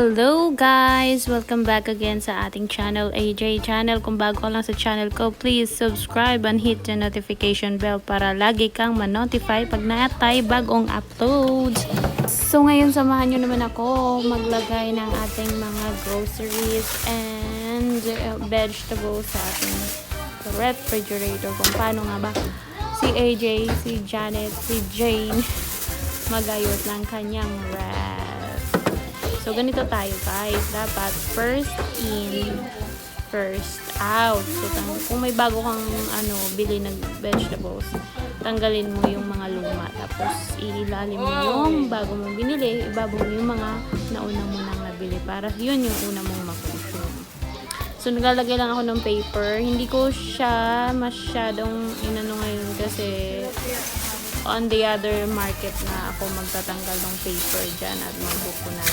Hello guys! Welcome back again sa ating channel, AJ Channel. Kung bago ka lang sa channel ko, please subscribe and hit the notification bell para lagi kang ma-notify pag natay bagong uploads. So ngayon samahan nyo naman ako maglagay ng ating mga groceries and vegetables sa ating refrigerator. Kung paano nga ba si AJ, si Janith, si Jane magayos ng kanyang ref. So, ganito tayo guys. Dapat first in, first out. So, kung may bago kang bili ng vegetables, tanggalin mo yung mga luma. Tapos, ilalim mo yung bago mong binili. Ibabong mo yung mga nauna mo nang nabili. Para yun yung una mong makonsume. So, naglalagay lang ako ng paper. Hindi ko siya masyadong inano ngayon kasi on the other market na ako magtatanggal ng paper dyan at magbuko na.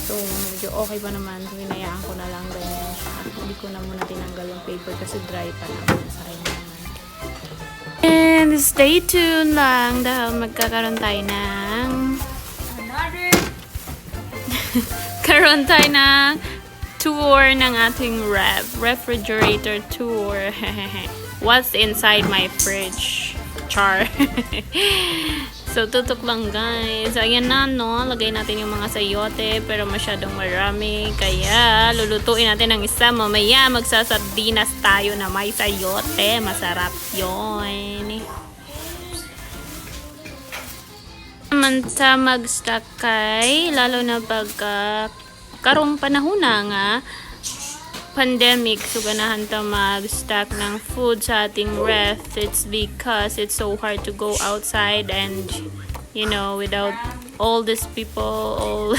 So, medyo okay pa naman. So, hinayaan ko na lang ganyan siya. Hindi ko na muna tinanggal yung paper kasi dry pa naman. Sakay naman. And stay tuned lang dahil magkakaroon tayo ng karoon tayo ng tour ng ating refrigerator tour. What's inside my fridge? Char. So, tutok lang guys. Ayan na, no? Lagay natin yung mga sayote, pero masyadong marami. Kaya, lulutuin natin ng isa. Mamaya, magsasardinas tayo na may sayote. Masarap yun. Naman sa mag-stock kay, lalo na pagka karong panahon na nga, pandemic, so ganahan ta mag-stock ng food sa ating ref. It's because it's so hard to go outside and, you know, without all these people,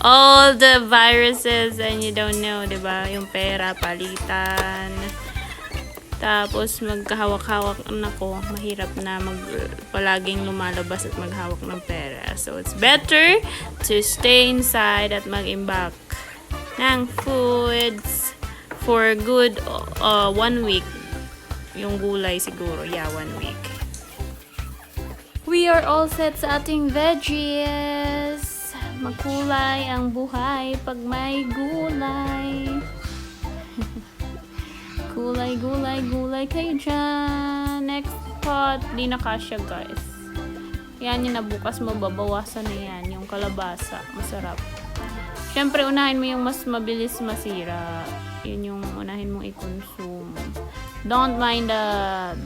all the viruses, and you don't know, diba? Yung pera, palitan. Tapos, magkahawak-hawak nako, mahirap na palaging lumalabas at maghawak ng pera. So, it's better to stay inside at mag-imbak ng foods for good 1 week. Yung gulay siguro, yeah, 1 week. We are all set sa ating veggies. Makulay ang buhay pag may gulay. Gulay, gulay, gulay kayo dyan. Next pot, di na kasya guys. Yan yung nabukas mo, babawasan na yan. Yung kalabasa, masarap. Siyempre, unahin mo yung mas mabilis masira. Yun yung unahin mong i-consume. Don't mind the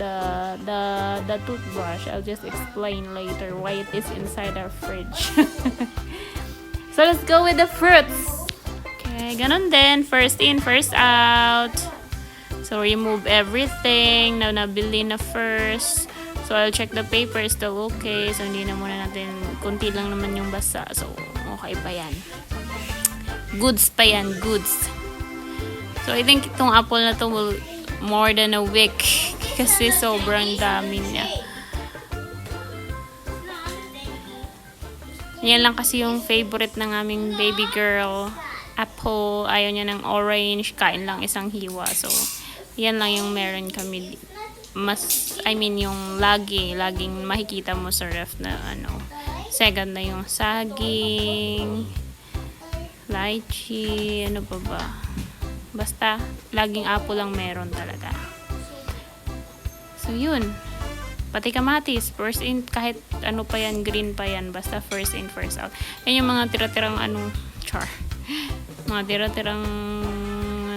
toothbrush. I'll just explain later why it is inside our fridge. So, let's go with the fruits. Okay, ganun din. First in, first out. So, remove everything na nabili na first. So, I'll check the paper. Still okay. So, hindi na muna natin. Kunti lang naman yung basa. So, okay pa yan. Goods pa yan, goods. So, I think itong apple na to will more than a week kasi sobrang dami niya. Yan lang kasi yung favorite ng aming baby girl. Apple, ayaw niya ng orange, kain lang isang hiwa. So, yan lang yung meron kami. Yung laging makikita mo sa ref na second na yung saging, lychee, ano pa ba? Basta, laging apple lang meron talaga. So, yun. Pati kamatis, first in, kahit ano pa yan, green pa yan, basta first in, first out. Yan yung mga tira-tirang mga tira-tirang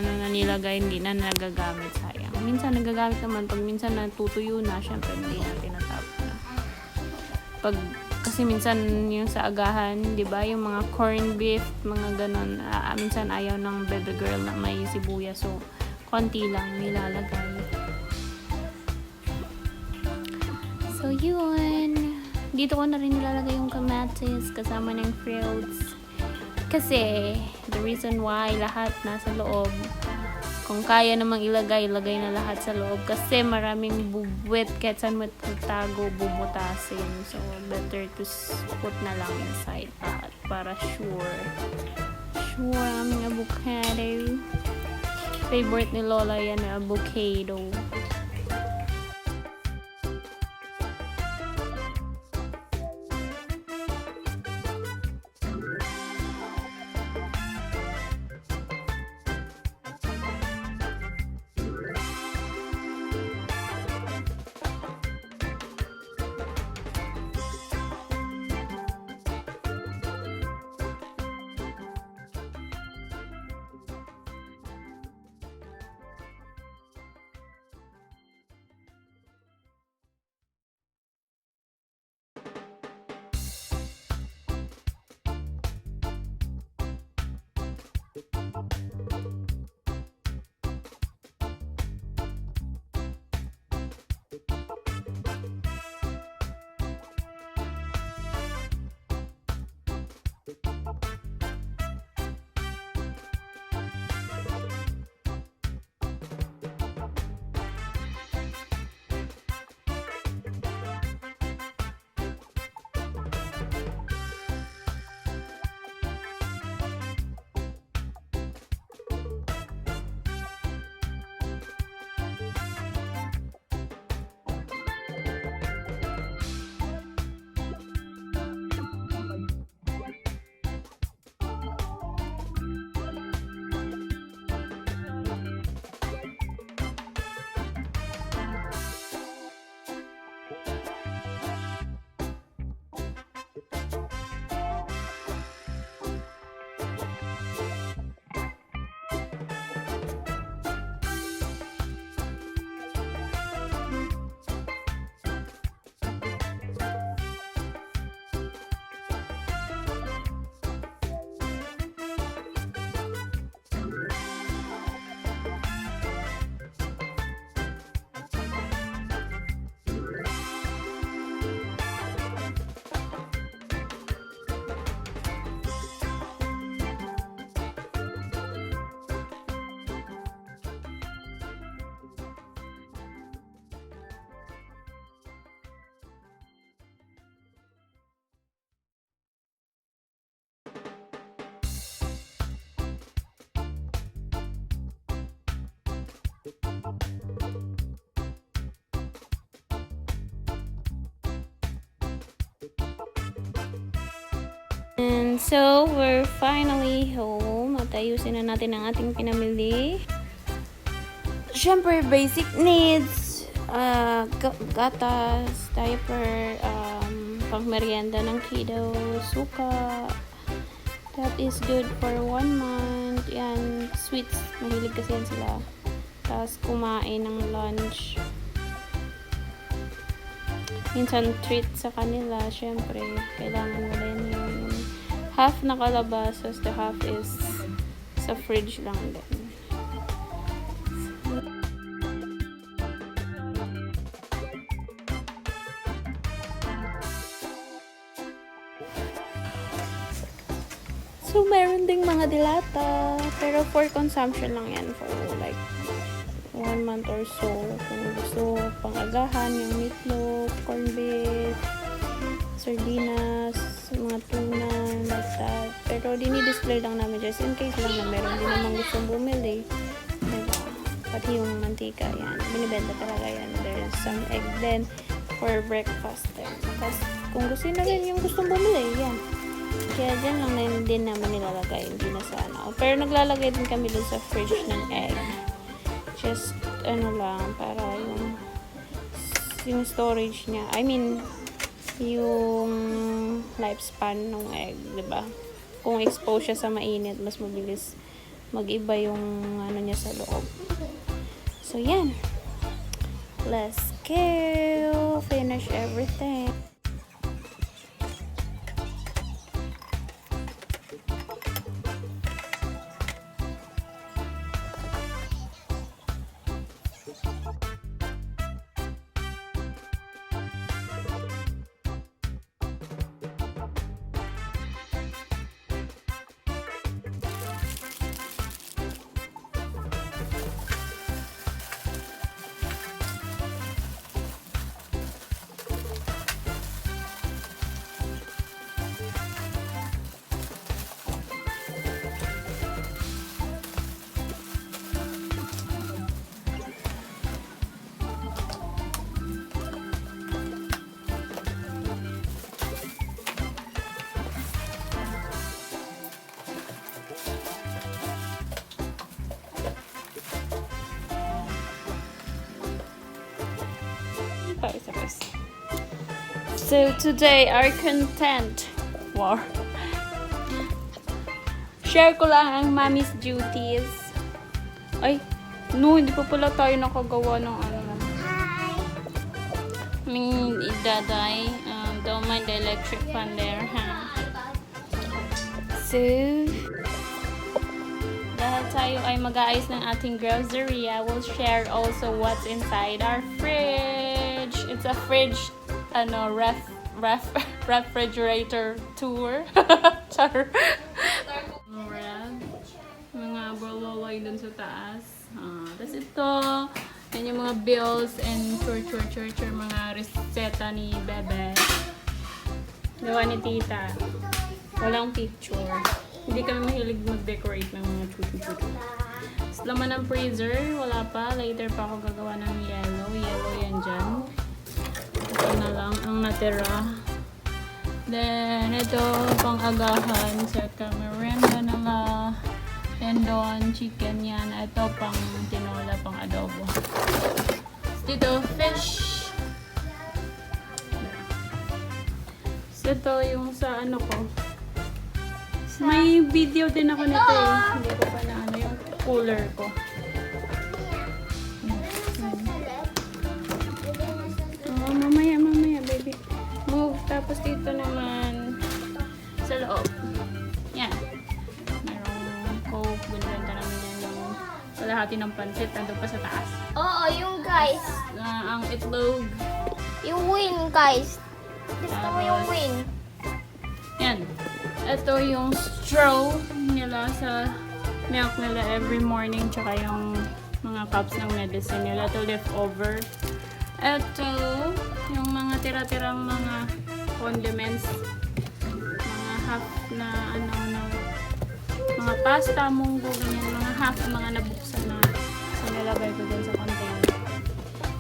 na nilagay, hindi na nagagamit, sayang. Minsan nagagamit naman, pag minsan natutuyo na, syempre hindi na tinatapon na. Kasi minsan yung sa agahan, di ba, yung mga corned beef, mga ganon, minsan ayaw ng baby girl na may sibuyas, so konti lang nilalagay. So yun, dito ko na rin nilalagay yung kamatis kasama ng fruits. Kasi the reason why lahat nasa loob, kung kaya namang ilagay na lahat sa loob kasi maraming bubwit kahit saan mo tago bubutasin. So, better to put na lang inside para sure. Sure, aming avocado. Favorite ni Lola yan, avocado. So, we're finally home at ayusin na natin ang ating pinamili. Siyempre, basic needs, gatas, diaper, pang merienda ng kiddo, suka. That is good for 1 month. Yan, sweets. Mahilig kasi yan sila. Tapos, kumain ng lunch. Minsan, treat sa kanila. Siyempre, kailangan wala yan yung half nakalabas. So, the half is sa fridge lang din. So, meron ding mga dilata. Pero for consumption lang yan. For like 1 month or so. Kung gusto pang-agahan, yung meatloaf, corned beef, sardinas, mga tuna, like that. Pero dinidisplay lang namin just in case lang na meron din namang gustong bumili. Diba? Pati yung mantika, yan. Binibenta talaga yan. There's some egg then for breakfast then. Tapos, kung gusto na rin yung gustong bumili, yan. Kaya dyan lang na din naman nilalagay, hindi na sana. Pero naglalagay din kami dun sa fridge ng egg. Just, ano lang, para yung storage niya. I mean, yung lifespan ng egg, diba? Kung expose siya sa mainit, mas mabilis mag-iba yung ano niya sa loob. So, yan. Let's go! Finish everything. So today our content, wow. Share ko lang ang mommy's duties. Ay, no, hindi pa pala tayo nakagawa ng ano. Daday, don't mind the electric fan there, ha? So, dahil tayo ay mag-aayos ng ating grocery, I will share also what's inside our fridge. It's a fridge, refrigerator tour. Char. Mga bawaway dun sa taas. Tapos ito, yan yung mga bills and chur, mga reseta ni Bebe. Gawa ni Tita. Walang picture. Hindi kami mahilig mag-decorate ng mga chuchu-chuchu. Tapos laman ng freezer, wala pa. Later pa ako gagawa ng yellow. Yellow yan dyan. Ito na lang ang natira. Then, ito pang-agahan. Set ka merienda nila. Tendon, chicken yan. Ito pang tinola, pang adobo. Dito, fish. So, ito yung sa ano ko. May video din ako nito eh. Hindi ko pa na ano yung cooler ko. Mamaya, baby. Move. Tapos dito naman sa loob. Yan. Mayroong coke. Binibenta namin yan yung kalahati ng pansit. Nandun pa sa taas. Oo, yung guys. Ang itlog. Yung win, guys. Gusto mo yung win. Yan. Ito yung straw nila sa milk nila every morning. Tsaka yung mga cups ng medicine nila. Ito leftover. Ito yung mga tira-tirang mga condiments. Mga half na mga pasta, munggo, ganyan. Mga half mga nabuksan na. So nilagay ko dun sa container.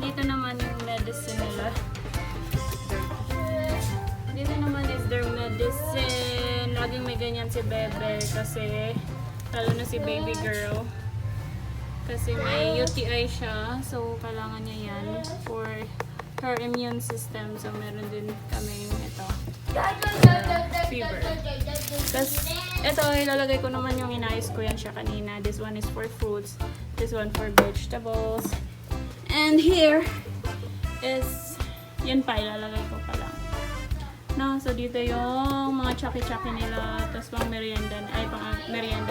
Dito naman yung medicine nila. Dito naman is their medicine. Lagi laging may ganyan si Bebe kasi lalo na si baby girl. Kasi may UTI siya, so kailangan niya yan for her immune system. So meron din kami ito, fever. Tapos ito, ilalagay ko naman yung inayos ko yan siya kanina. This one is for fruits, this one for vegetables. And here is, yun pa, ilalagay ko pa lang. No, so dito yung mga chaki-chaki nila, tapos pang merienda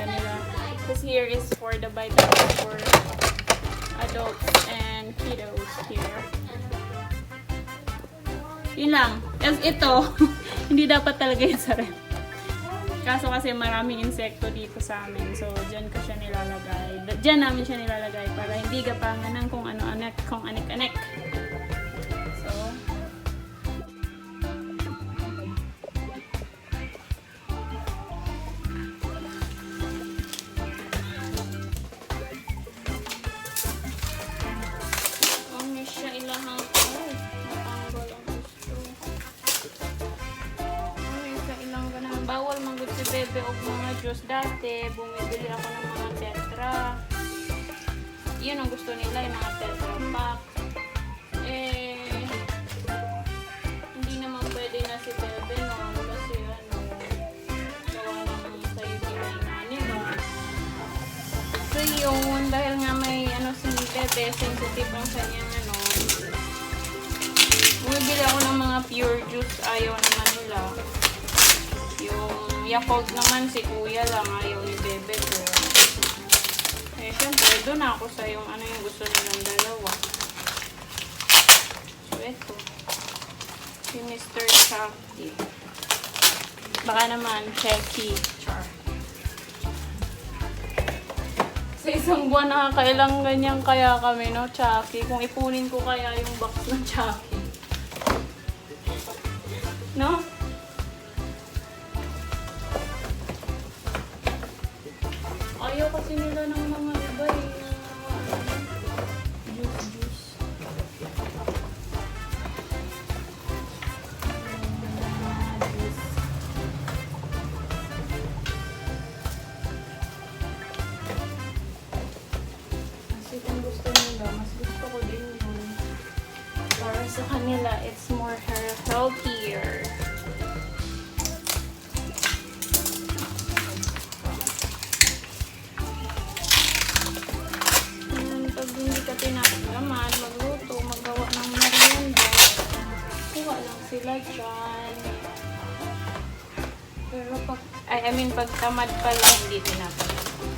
nila. Tapos here is for the vitamins for adults and kiddos here. Yun lang. As ito, hindi dapat talaga yun sa ref. Kaso kasi maraming insekto dito sa amin. So, dyan ko siya nilalagay. Dyan namin siya nilalagay para hindi gapangan ng kung ano-anak, kung anik-anik. So, siya ilahang matanggal ang gusto. Sa ilang ganun. Bawal manggod si Bebe o mga juice dati. Bumibili ako ng mga tetra. Yun ang gusto nila, yung mga tetra pack. Hindi naman pwede na si Bebe noon kasi gawa naman sa UTI na nila. So yun, dahil nga may si Bebe, sensitive ang kanyang bumibili ako ng mga pure juice, ayaw naman nila. Yung Yakult naman, si Kuya lang, ayaw ni Bebe ko. Siyempre, doon ako sa yung yung gusto nilang dalawa. So, ito. Si Mr. Chucky. Baka naman, Chucky. Char. Sa isang buwan nakakailang ganyan kaya kami, no, Chucky. Kung ipunin ko kaya yung box ng Chucky. No? Ayaw kasi nila ng mga iba juice. Kasi kung gusto nila, mas gusto ko din yun. Para sa kanila, it's more healthier. Pag hindi ka tinapagaman, magluto, magawa ng merienda, kuha lang sila dyan. Pero pag tamad pala, hindi tinapagaman.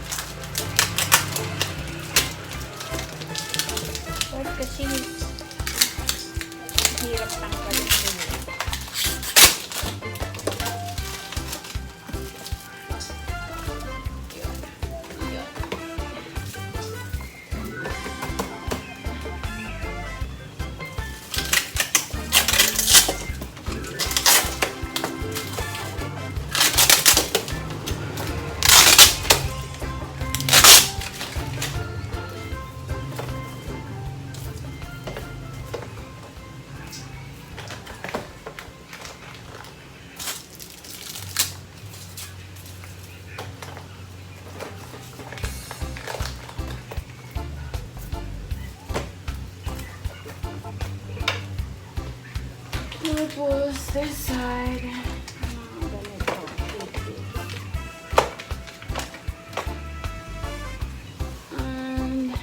But kasi hirap tanggalin sila. Tapos, this side. Ganito. And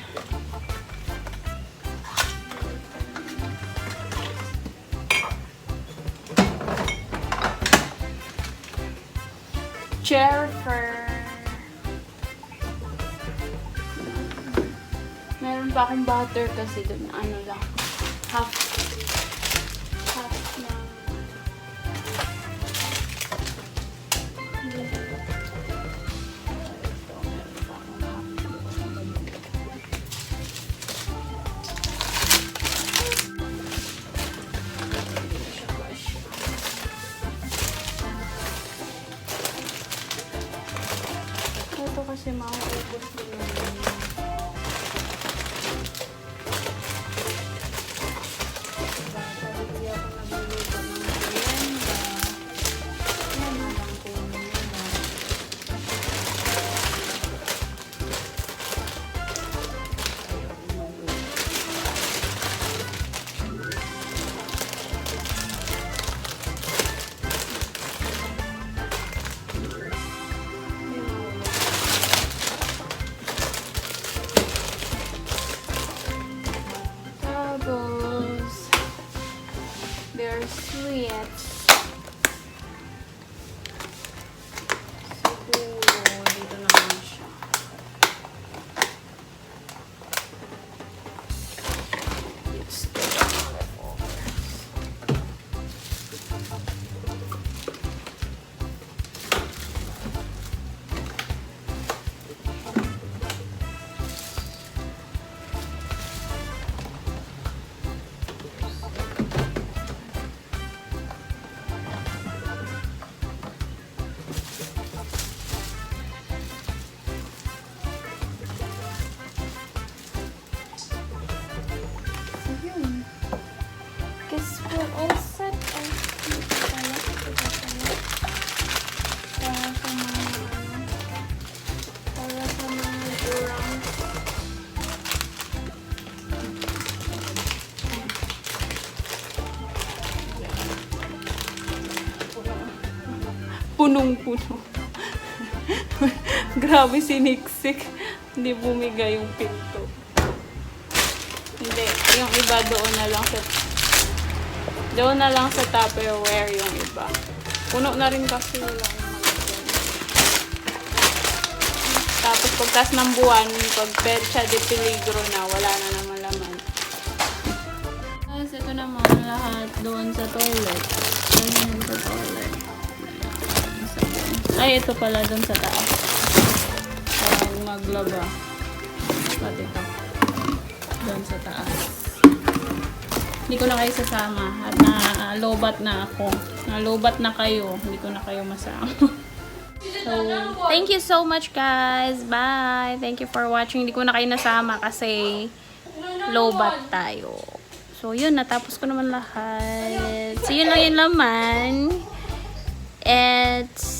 chair for meron pa akong butter kasi dun lang half na ito kasi mauubos din yun. Hindi ako nagluluto ng merienda. Yan lang kunin nila. punong-puno. Grabe siniksik. Hindi bumigay yung pinto. Hindi. Yung iba doon na lang sa Tupperware yung iba. Puno na rin kasi wala naman doon. Tapos pagtas ng buwan, pag petsa de peligro na, wala na naman laman. Guys, ito naman lahat doon sa toilet. Ayan sa toilet. Ay, ito pala doon sa taas. Parang maglaba. Pati ito. Doon sa taas. Hindi ko na kayo sasama. At nalobat na ako. Nalobat na kayo. Hindi ko na kayo masama. So, thank you so much guys. Bye. Thank you for watching. Hindi ko na kayo nasama kasi lobat tayo. So, yun. Natapos ko naman lahat. So, yun lang yung laman. It's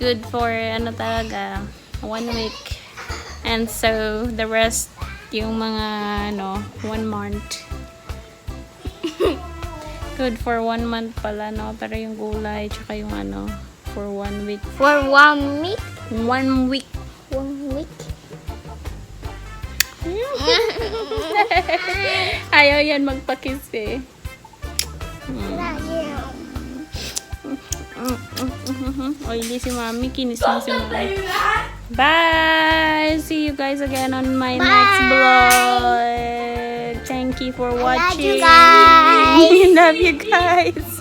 good for, talaga, 1 week. And so, the rest, yung mga, 1 month. Good for 1 month pala, no? Pero yung gulay, tsaka yung for 1 week. For 1 week? 1 week. 1 week? Ayaw yan magpakiss eh. Oily si Mami. Kinis mo si Mami. Bye! See you guys again on my next vlog. Thank you for watching. Love you guys. Love you guys.